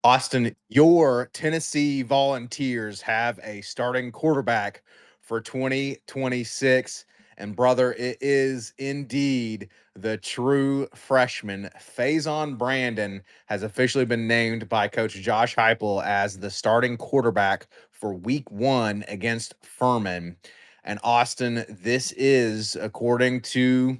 Austin, your Tennessee Volunteers have a starting quarterback for 2026. And brother, it is indeed the true freshman. Faizon Brandon has officially been named by Coach Josh Heupel as the starting quarterback for week 1 against Furman. And Austin, this is, according to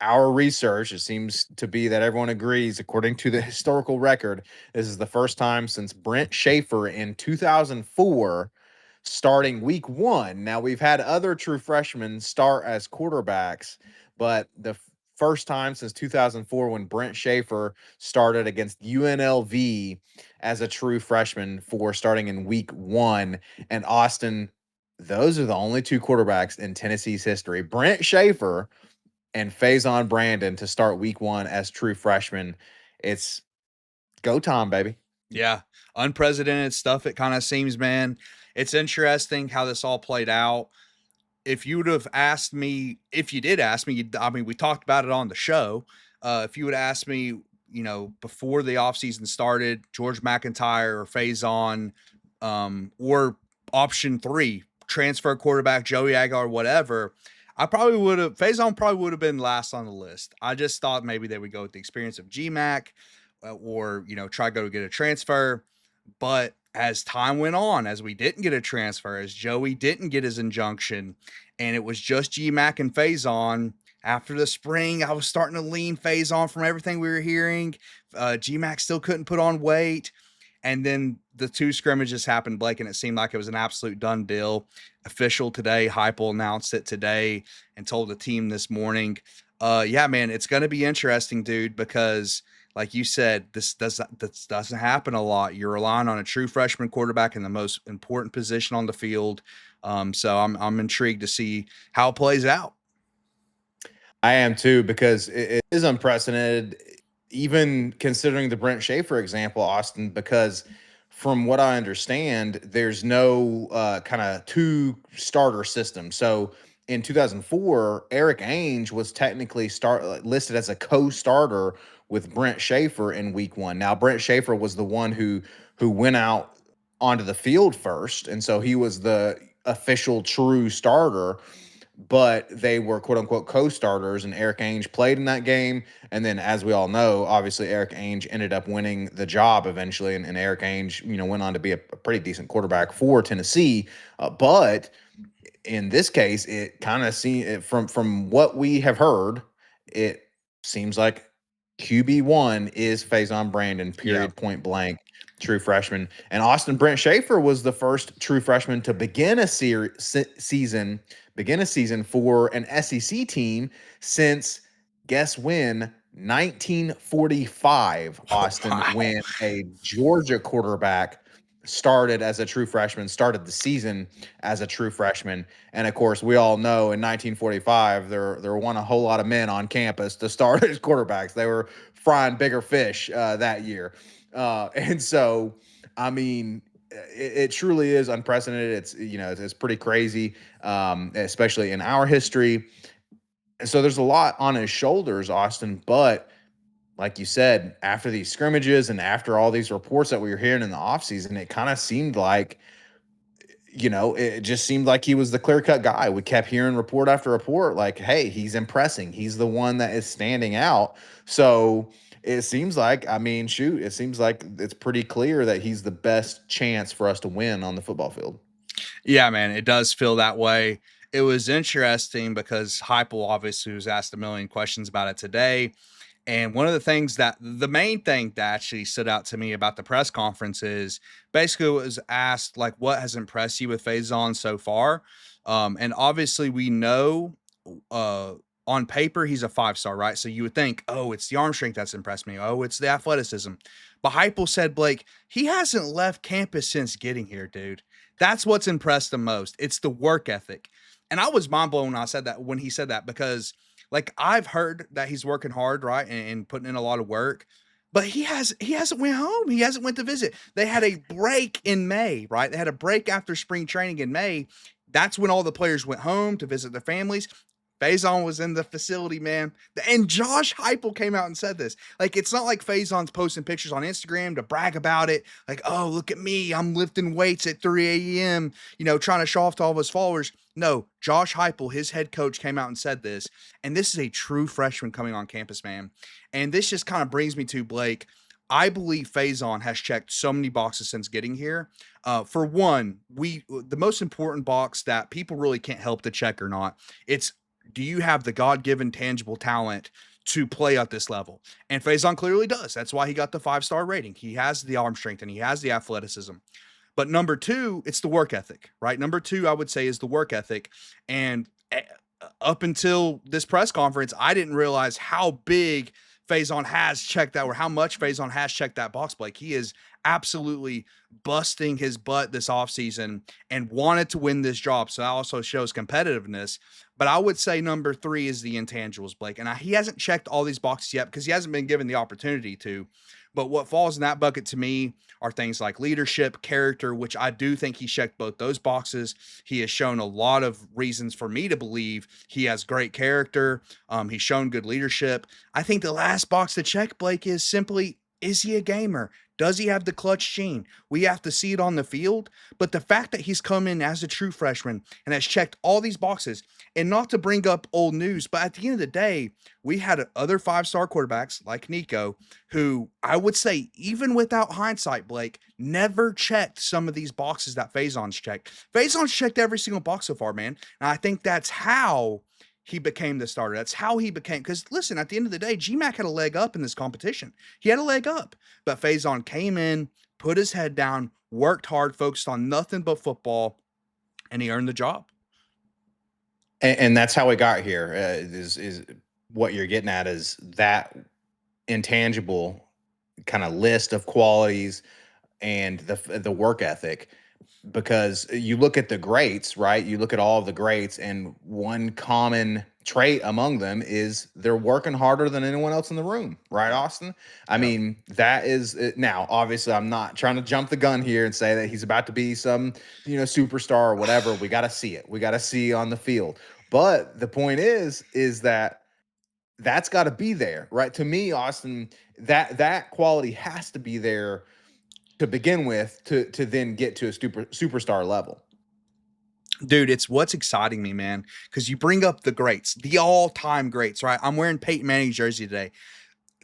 our research, it seems to be that everyone agrees, according to the historical record, this is the first time since Brent Schaefer in 2004 starting week 1. Now, we've had other true freshmen start as quarterbacks, but the first time since 2004 when Brent Schaefer started against UNLV as a true freshman for starting in week 1. And Austin, those are the only two quarterbacks in Tennessee's history. Brent Schaefer and Faizon Brandon to start week 1 as true freshmen. It's go time, baby. Yeah, unprecedented stuff. It kind of seems, man. It's interesting how this all played out. If you would have asked me, if you did ask me, I mean, we talked about it on the show. If you would ask me, before the offseason started, George McIntyre or Faison, or option 3, transfer quarterback Joey Aguilar, whatever, I probably would have, Faison probably would have been last on the list. I just thought maybe they would go with the experience of GMAC, or, try to go get a transfer. But as time went on, as we didn't get a transfer, as Joey didn't get his injunction, and it was just GMAC and Faison, after the spring, I was starting to lean Faison from everything we were hearing. GMAC still couldn't put on weight. And then the 2 scrimmages happened, Blake, and it seemed like it was an absolute done deal. Official today. Heupel announced it today and told the team this morning. Yeah, man, it's going to be interesting, dude, because like you said, this doesn't happen a lot. You're relying on a true freshman quarterback in the most important position on the field. So I'm intrigued to see how it plays out. I am too, because it is unprecedented, even considering the Brent Schaefer example, Austin, because from what I understand, there's no kind of 2 starter system. So in 2004, Eric Ainge was technically listed as a co-starter with Brent Schaefer in week 1. Now, Brent Schaefer was the one who went out onto the field first, and so he was the official true starter, but they were quote unquote co-starters, and Eric Ainge played in that game. And then, as we all know, obviously Eric Ainge ended up winning the job eventually, and Eric Ainge, went on to be a pretty decent quarterback for Tennessee. But in this case, it kind of seems, from what we have heard, it seems like QB1 is Faizon Brandon, Yeah. period, point blank, true freshman. And Austin Brent Schaefer was the first true freshman to begin a season for an SEC team since, guess when? 1945, Oh, Austin, wow. when a Georgia quarterback started as a true freshman, started the season as a true freshman. And of course, we all know in 1945, there weren't a whole lot of men on campus to start as quarterbacks. They were frying bigger fish that year. And so, I mean, it truly is unprecedented. It's pretty crazy, especially in our history. And so there's a lot on his shoulders, Austin. But like you said, after these scrimmages and after all these reports that we were hearing in the offseason, it kind of seemed like, it just seemed like he was the clear cut guy. We kept hearing report after report, like, hey, he's impressing. He's the one that is standing out. So it seems like, I mean, shoot, it seems like it's pretty clear that he's the best chance for us to win on the football field. Yeah, man, it does feel that way. It was interesting because Heupel obviously was asked a million questions about it today. And one of the main thing that actually stood out to me about the press conference is basically it was asked, like, what has impressed you with Faison so far? And obviously we know, uh, on paper, he's a 5-star, right? So you would think, oh, it's the arm strength that's impressed me. Oh, it's the athleticism. But Heupel said, Blake, he hasn't left campus since getting here, dude. That's what's impressed him most. It's the work ethic. And I was mind blown when he said that, because like I've heard that he's working hard, right, and putting in a lot of work, but he hasn't went home. He hasn't went to visit. They had a break in May, right? They had a break after spring training in May. That's when all the players went home to visit their families. Faizon was in the facility, man. And Josh Heupel came out and said this. Like, it's not like Faizon's posting pictures on Instagram to brag about it. Like, oh, look at me. I'm lifting weights at 3 a.m., trying to show off to all of his followers. No, Josh Heupel, his head coach, came out and said this. And this is a true freshman coming on campus, man. And this just kind of brings me to Blake. I believe Faizon has checked so many boxes since getting here. For one, the most important box that people really can't help to check or not, it's, do you have the God-given tangible talent to play at this level? And Faizon clearly does. That's why he got the 5-star rating. He has the arm strength and he has the athleticism. But number two, it's the work ethic, right? Number two, I would say, is the work ethic. And up until this press conference, I didn't realize how big Faizon has checked that, or how much Faizon has checked that box, Blake. He is absolutely busting his butt this offseason and wanted to win this job. So that also shows competitiveness. But I would say number three is the intangibles, Blake. And he hasn't checked all these boxes yet because he hasn't been given the opportunity to. But what falls in that bucket to me are things like leadership, character, which I do think he checked both those boxes. He has shown a lot of reasons for me to believe he has great character. He's shown good leadership. I think the last box to check, Blake, is simply, is he a gamer? Does he have the clutch gene? We have to see it on the field. But the fact that he's come in as a true freshman and has checked all these boxes, and not to bring up old news, but at the end of the day, we had other 5-star quarterbacks like Nico, who I would say, even without hindsight, Blake, never checked some of these boxes that Faizon's checked. Faizon's checked every single box so far, man. And I think that's how he became the starter. That's how he became, because listen, at the end of the day, GMAC had a leg up in this competition. He had a leg up, but Faizon came in, put his head down, worked hard, focused on nothing but football, and he earned the job. And that's how we got here. Is what you're getting at, is that intangible kind of list of qualities and the work ethic. Because you look at the greats, right? You look at all of the greats, and one common trait among them is they're working harder than anyone else in the room, right, Austin? I mean, that is now, obviously, I'm not trying to jump the gun here and say that he's about to be some, superstar or whatever. We got to see it. We got to see on the field. But the point is that that's got to be there, right? To me, Austin, that quality has to be there to begin with, to then get to a superstar level. Dude, it's what's exciting me, man, because you bring up the greats, the all-time greats, right? I'm wearing Peyton Manning's jersey today.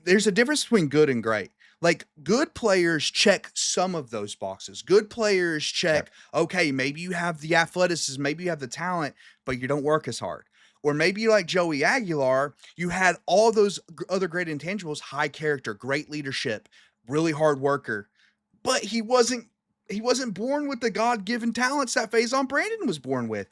There's a difference between good and great. Like, good players check some of those boxes. Good players check, okay, maybe you have the athleticism, maybe you have the talent, but you don't work as hard. Or maybe like Joey Aguilar, you had all those other great intangibles: high character, great leadership, really hard worker, but he wasn't born with the God-given talents that Faizon Brandon was born with.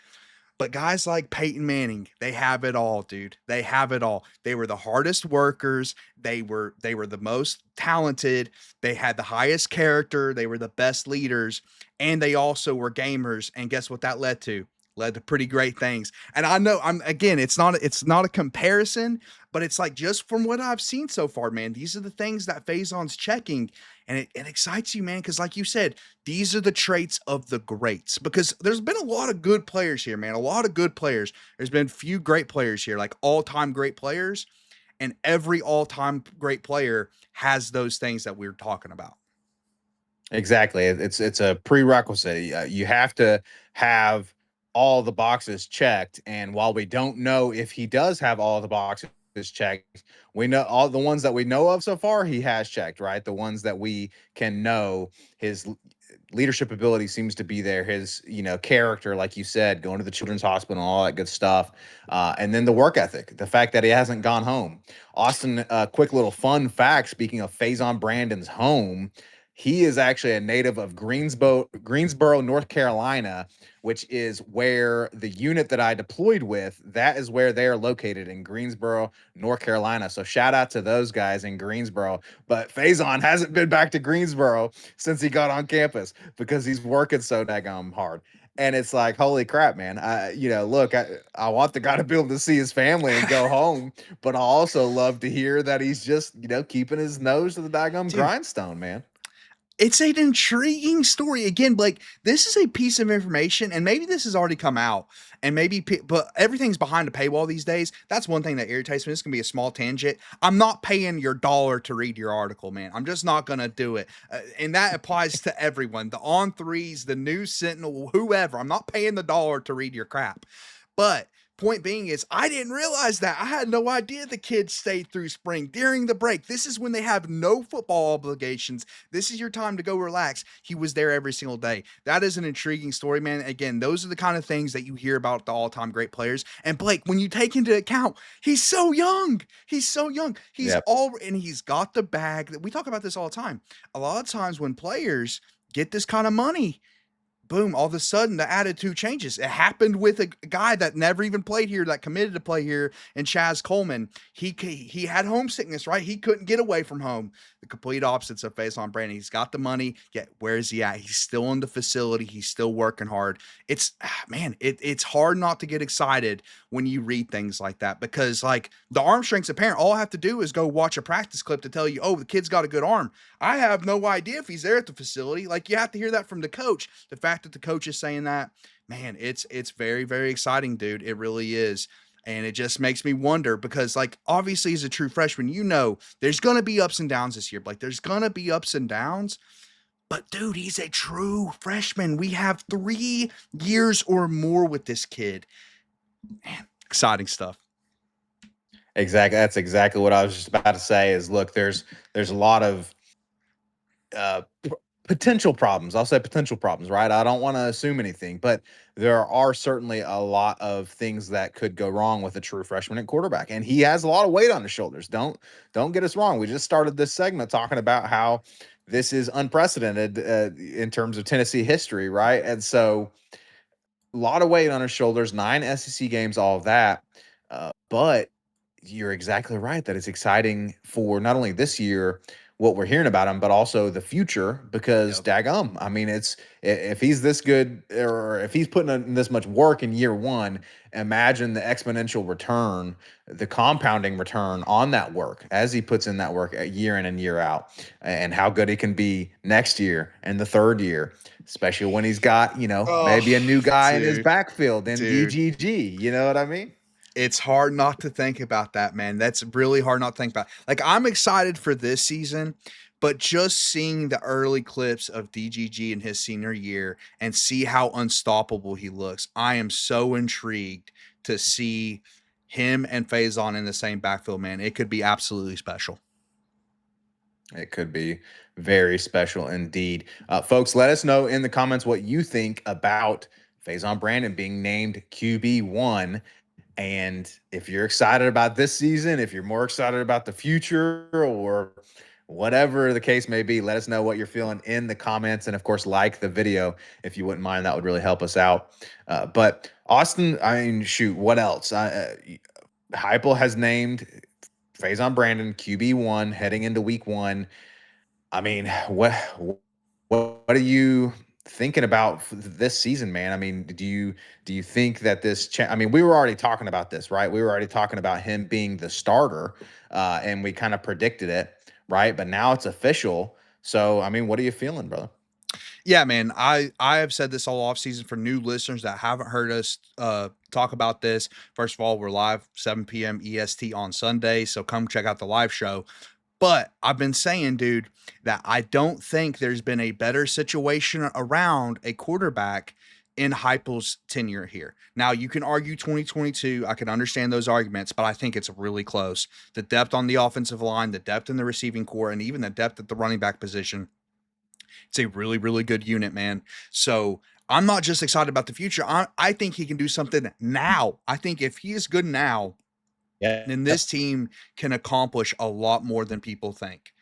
But guys like Peyton Manning, they have it all, dude. They have it all. They were the hardest workers. They were the most talented. They had the highest character. They were the best leaders, and they also were gamers. And guess what that led to? Led to pretty great things. And I know, it's not a comparison, but it's like, just from what I've seen so far, man, these are the things that Faizon's checking, and it excites you, man, because like you said, these are the traits of the greats. Because there's been a lot of good players here, man, a lot of good players. There's been few great players here, like all-time great players, and every all-time great player has those things that we're talking about. Exactly. It's a prerequisite. You have to have all the boxes checked. And while we don't know if he does have all the boxes checked, we know all the ones that we know of so far, he has checked, right? The ones that we can know, his leadership ability seems to be there. His, character, like you said, going to the children's hospital and all that good stuff. And then the work ethic, the fact that he hasn't gone home. Austin, quick little fun fact, speaking of Faizon Brandon's home, he is actually a native of Greensboro, North Carolina, which is where the unit that I deployed with, that is where they're located, in Greensboro, North Carolina. So shout out to those guys in Greensboro. But Faizon hasn't been back to Greensboro since he got on campus because he's working so daggone hard. And it's like, holy crap, man. Look, I want the guy to be able to see his family and go home, but I also love to hear that he's just, keeping his nose to the daggone grindstone, man. It's an intriguing story. Again, like, this is a piece of information, and maybe this has already come out, and maybe but everything's behind a paywall these days. That's one thing that irritates me. This can be a small tangent. I'm not paying your dollar to read your article, man. I'm just not gonna do it, and that applies to everyone. The On Threes, the News Sentinel, whoever. I'm not paying the dollar to read your crap. But point being is, I didn't realize that. I had no idea the kids stayed through spring during the break. This is when they have no football obligations. This is your time to go relax. He was there every single day. That is an intriguing story, man. Again, those are the kind of things that you hear about the all-time great players. And Blake, when you take into account, he's so young. He's so young. Yep. And he's got the bag. We talk about this all the time. A lot of times when players get this kind of money, boom, all of a sudden the attitude changes. It happened with a guy that never even played here, that committed to play here, and Chaz Coleman. He had homesickness, right? He couldn't get away from home. The complete opposites of Faizon Brandon. He's got the money, yet where is he at? He's still in the facility. He's still working hard. It's hard not to get excited when you read things like that, because like the arm strength's apparent. All I have to do is go watch a practice clip to tell you, oh, the kid's got a good arm. I have no idea if he's there at the facility. Like, you have to hear that from the coach. The fact that the coach is saying that, man, it's very, very exciting, dude. It really is. And it just makes me wonder, because like, obviously as a true freshman, there's going to be ups and downs this year. Like, there's going to be ups and downs. But dude, he's a true freshman. We have 3 years or more with this kid. Man, exciting stuff. Exactly. That's exactly what I was just about to say. Is look, there's a lot of potential problems. I'll say potential problems, right? I don't want to assume anything, but there are certainly a lot of things that could go wrong with a true freshman at quarterback, and he has a lot of weight on his shoulders. Don't get us wrong. We just started this segment talking about how this is unprecedented in terms of Tennessee history, right? And so a lot of weight on his shoulders, 9 SEC games, all of that. But you're exactly right that it's exciting for not only this year, what we're hearing about him, but also the future, because Yep. daggum, I mean, if he's this good, or if he's putting in this much work in year one, imagine the exponential return, the compounding return on that work as he puts in that work year in and year out, and how good he can be next year and the third year, especially when he's got, Oh, maybe a new guy in his dude, backfield in dude. DGG. You know what I mean? It's hard not to think about that, man. That's really hard not to think about. Like, I'm excited for this season, but just seeing the early clips of DGG in his senior year and see how unstoppable he looks, I am so intrigued to see him and Faizon in the same backfield, man. It could be absolutely special. It could be very special indeed. Folks, let us know in the comments what you think about Faizon Brandon being named QB1. And if you're excited about this season, if you're more excited about the future, or whatever the case may be, let us know what you're feeling in the comments. And of course, like the video if you wouldn't mind. That would really help us out. But Austin, I mean, shoot, what else? Heupel has named Faizon Brandon QB1 heading into week 1. I mean, what are you thinking about this season, man? I mean, do you think that I mean, we were already talking about this, right? We were already talking about him being the starter, and we kind of predicted it, right? But now it's official. So, I mean, what are you feeling, brother? Yeah, man. I have said this all offseason for new listeners that haven't heard us talk about this. First of all, we're live 7 p.m. EST on Sunday, so come check out the live show. But I've been saying, dude, that I don't think there's been a better situation around a quarterback in Heupel's tenure here. Now, you can argue 2022. I can understand those arguments, but I think it's really close. The depth on the offensive line, the depth in the receiving core, and even the depth at the running back position, it's a really, really good unit, man. So I'm not just excited about the future. I think he can do something now. I think if he is good now, Yeah. then this team can accomplish a lot more than people think.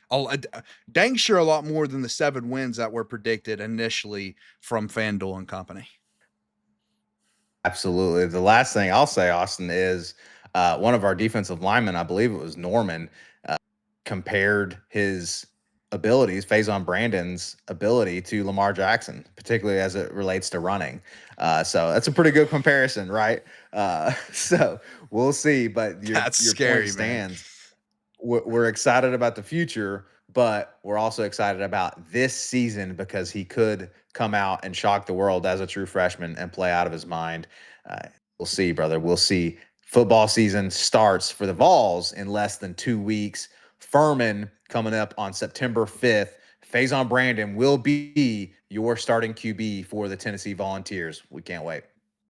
Dang sure a lot more than the 7 wins that were predicted initially from FanDuel and company. Absolutely. The last thing I'll say, Austin, is one of our defensive linemen, I believe it was Norman, compared his abilities, Faizon Brandon's ability, to Lamar Jackson, particularly as it relates to running. So that's a pretty good comparison, right? So we'll see. But That's your point scary, man. stands. We're excited about the future, but we're also excited about this season because he could come out and shock the world as a true freshman and play out of his mind. Uh, we'll see, brother. We'll see. Football season starts for the Vols in less than 2 weeks. Furman coming up on September 5th. Faizon Brandon will be your starting QB for the Tennessee Volunteers. We can't wait.